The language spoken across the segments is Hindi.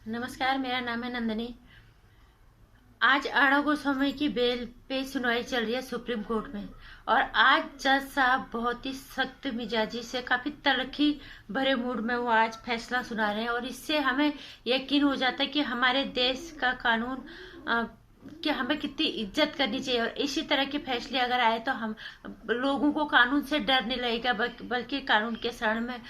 नमस्कार, मेरा नाम है नंदिनी। आज अर्णव गोस्वामी की बेल पे सुनवाई चल रही है सुप्रीम कोर्ट में। और आज जज साहब बहुत ही सख्त मिजाजी से, काफी तलखी भरे मूड में वो आज फैसला सुना रहे हैं। और इससे हमें यकीन हो जाता है कि हमारे देश का कानून कि हमें कितनी इज्जत करनी चाहिए। और इसी तरह के फैसले अगर आए तो हम लोगों को कानून से डर नहीं लगेगा, बल्कि कानून के शरण में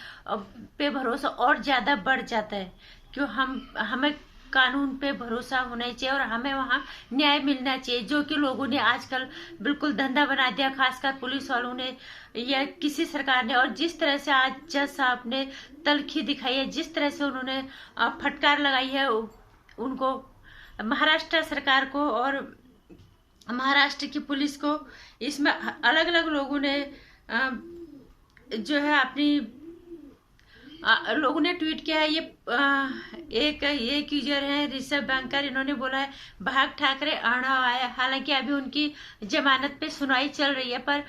पे भरोसा और ज्यादा बढ़ जाता है। क्यों हमें कानून पे भरोसा होना चाहिए और हमें वहाँ न्याय मिलना चाहिए, जो कि लोगों ने आजकल बिल्कुल धंधा बना दिया, खासकर पुलिस वालों ने या किसी सरकार ने। और जिस तरह से आज जज साहब ने तलखी दिखाई है, जिस तरह से उन्होंने फटकार लगाई है उनको, महाराष्ट्र सरकार को और महाराष्ट्र की पुलिस को, इसमें अलग अलग लोगों ने जो है अपनी लोगों ने ट्वीट किया है। एक यूजर है ऋषभ बैंकर, इन्होंने बोला है भाग ठाकरे अर्णव आया। हालांकि अभी उनकी जमानत पे सुनवाई चल रही है, पर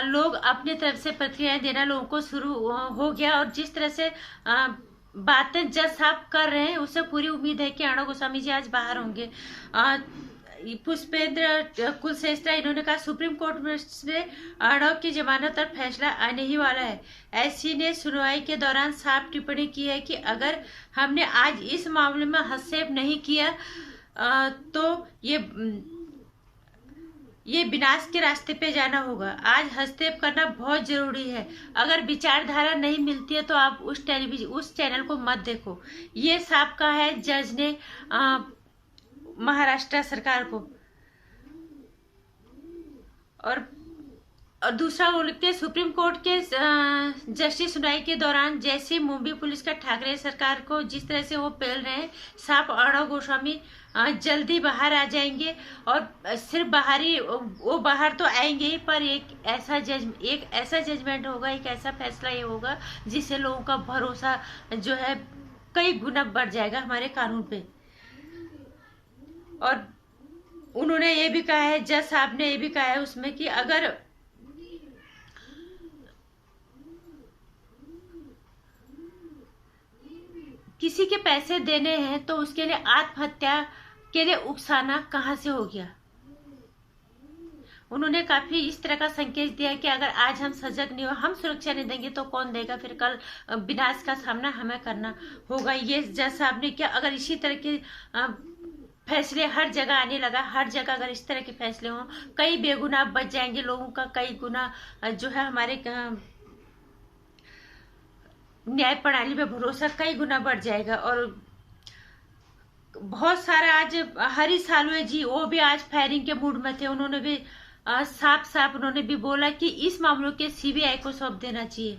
लोग अपनी तरफ से प्रतिक्रिया देना लोगों को शुरू हो गया। और जिस तरह से बातें जज साहब कर रहे हैं, उससे पूरी उम्मीद है कि अर्णव गोस्वामी जी आज बाहर होंगे। पुष्पेंद्र कुलश्रेष्ठ, इन्होंने कहा सुप्रीम कोर्ट में से अर्णव की जमानत और फैसला आने ही वाला है। ऐसी ने सुनवाई के दौरान साफ टिप्पणी की है कि अगर हमने आज इस मामले में हस्तक्षेप नहीं किया तो ये विनाश के रास्ते पे जाना होगा। आज हस्तक्षेप करना बहुत जरूरी है। अगर विचारधारा नहीं मिलती है तो आप उस चैनल को मत देखो। ये साफ कहा है जज ने महाराष्ट्र सरकार को। और दूसरा वो लिखते हैं, सुप्रीम कोर्ट के जस्टिस सुनवाई के दौरान जैसे मुंबई पुलिस का ठाकरे सरकार को जिस तरह से वो पेल रहे हैं, साफ अर्णव गोस्वामी जल्दी बाहर आ जाएंगे। और सिर्फ वो बाहर तो आएंगे ही, पर एक ऐसा जजमेंट होगा, एक ऐसा फैसला ये होगा जिससे लोगों का भरोसा जो है कई गुना बढ़ जाएगा हमारे कानून पे। और उन्होंने ये भी कहा है, जज साहब ने ये भी कहा है उसमें कि अगर किसी के पैसे देने हैं तो उसके लिए आत्महत्या के लिए उकसाना कहां से हो गया। उन्होंने काफी इस तरह का संकेत दिया कि अगर आज हम सजग नहीं हो, हम सुरक्षा नहीं देंगे तो कौन देगा। फिर कल विनाश का सामना हमें करना होगा। ये जज साहब ने क्या, अगर इसी तरह के फैसले हर जगह आने लगा, हर जगह अगर इस तरह के फैसले हों, कई बेगुनाह बच जाएंगे, लोगों का कई गुना जो है हमारे न्याय प्रणाली पे भरोसा कई गुना बढ़ जाएगा। और बहुत सारे आज हरी सालवे जी, वो भी आज फायरिंग के मूड में थे। उन्होंने भी साफ उन्होंने भी बोला कि इस मामलों के सीबीआई को सौंप देना चाहिए।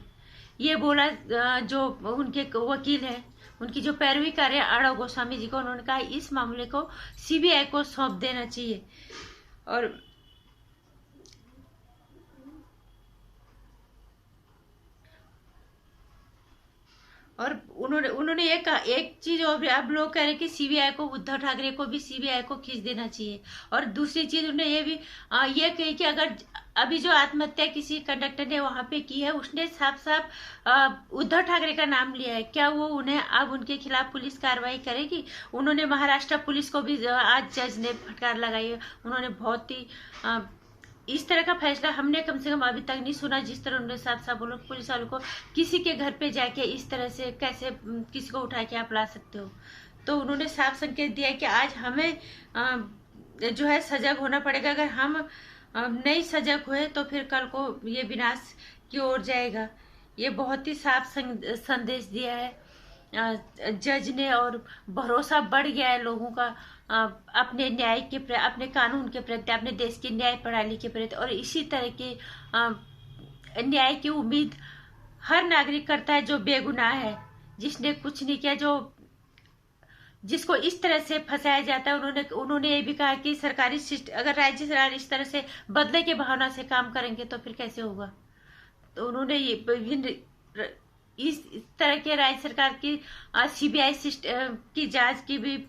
ये बोला जो उनके वकील है, उनकी जो पैरवी कर रहे हैं अर्णव गोस्वामी जी को, उन्होंने कहा इस मामले को सीबीआई को सौंप देना चाहिए। और उन्होंने एक चीज और भी, अब लोग कह रहे हैं कि सीबीआई को, उद्धव ठाकरे को भी सीबीआई को खींच देना चाहिए। और दूसरी चीज उन्होंने ये भी ये कही कि अगर अभी जो आत्महत्या किसी कंडक्टर ने वहां पे की है, उसने साफ उद्धव ठाकरे का नाम लिया है, क्या वो उन्हें अब उनके खिलाफ पुलिस कार्रवाई करेगी। उन्होंने महाराष्ट्र पुलिस को भी आज जज ने फटकार लगाई है। उन्होंने बहुत ही इस तरह का फैसला हमने कम से कम अभी तक नहीं सुना, जिस तरह उन्होंने साफ बोला पुलिस वालों को किसी के घर पे जाके इस तरह से कैसे किसी को उठा के आप ला सकते हो। तो उन्होंने साफ संकेत दिया कि आज हमें जो है सजग होना पड़ेगा। अगर हम नहीं सजग हुए तो फिर कल को ये विनाश की ओर जाएगा। ये बहुत ही साफ संदेश दिया है जज ने। और भरोसा बढ़ गया है लोगों का अपने न्याय के प्रति, अपने कानून के प्रति, अपने देश की न्याय प्रणाली के प्रति। और इसी तरह के न्याय की उम्मीद हर नागरिक करता है जो बेगुनाह है, जिसने कुछ नहीं किया, जिसको इस तरह से फंसाया जाता है। उन्होंने ये भी कहा कि सरकारी अगर राज्य सरकार इस तरह से बदले की भावना से काम करेंगे तो फिर कैसे होगा। तो उन्होंने ये विभिन्न इस तरह के राज्य सरकार की सीबीआई की जांच की भी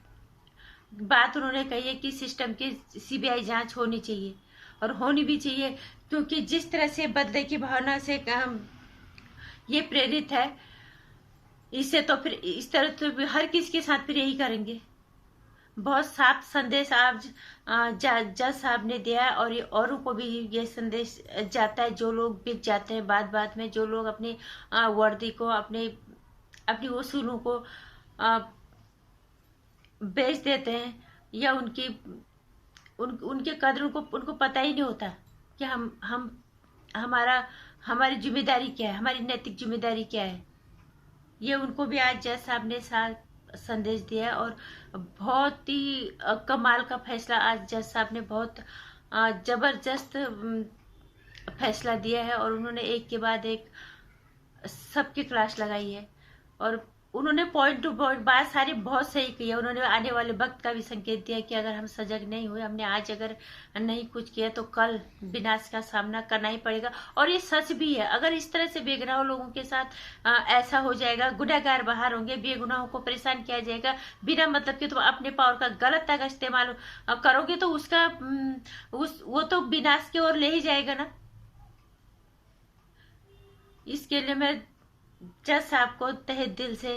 बात उन्होंने कही है कि सिस्टम की सीबीआई जांच होनी चाहिए और होनी भी चाहिए, क्योंकि जिस तरह से बदले की भावना से ये प्रेरित है इससे तो फिर इस तरह तो फिर हर किसी के साथ फिर यही करेंगे। बहुत साफ संदेश आज जज साहब ने दिया है, और ये औरों को भी ये संदेश जाता है, जो लोग बिक जाते हैं बात बात में, जो लोग अपनी वर्दी को, अपने अपनी उसूलों को बेच देते हैं, या उनके कदरों को उनको पता ही नहीं होता कि हम हमारा हमारी जिम्मेदारी क्या है, हमारी नैतिक जिम्मेदारी क्या है। ये उनको भी आज जज साहब ने संदेश दिया है, और बहुत ही कमाल का फैसला आज जज साहब ने बहुत जबरदस्त फैसला दिया है, और उन्होंने एक के बाद एक सबकी क्लास लगाई है, और उन्होंने पॉइंट टू पॉइंट बात सारी बहुत सही की है। उन्होंने आने वाले वक्त का भी संकेत दिया कि अगर हम सजग नहीं हुए, हमने आज अगर नहीं कुछ किया, तो कल विनाश का सामना करना ही पड़ेगा। और ये सच भी है, अगर इस तरह से बेगुनाह लोगों के साथ ऐसा हो जाएगा, गुनहगार बाहर होंगे, बेगुनाहों को परेशान किया जाएगा बिना मतलब के, तो अपने पावर का गलत अगर इस्तेमाल करोगे तो उसका वो तो विनाश की ओर ले ही जाएगा ना। इसके लिए मैं जज साहब को तहे दिल से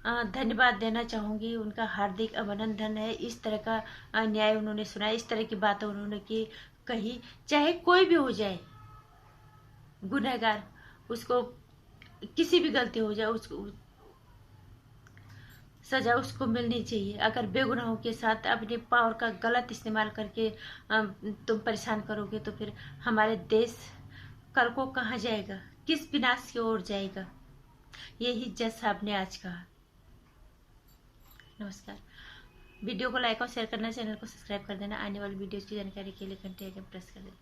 धन्यवाद देना चाहूंगी। उनका हार्दिक अभिनंदन है। इस तरह का न्याय उन्होंने सुना, इस तरह की बातें उन्होंने कही, चाहे कोई भी हो जाए गुनहगार, उसको किसी भी गलती हो जाए, उसको सजा उसको मिलनी चाहिए। अगर बेगुनाहों के साथ अपने पावर का गलत इस्तेमाल करके तुम परेशान करोगे, तो फिर हमारे देश कल को कहाँ जाएगा, किस विनाश की ओर जाएगा। यही जज साहब ने आज कहा। नमस्कार। वीडियो को लाइक और शेयर करना, चैनल को सब्सक्राइब कर देना। आने वाली वीडियोस की जानकारी के लिए घंटे आइकन प्रेस कर देना।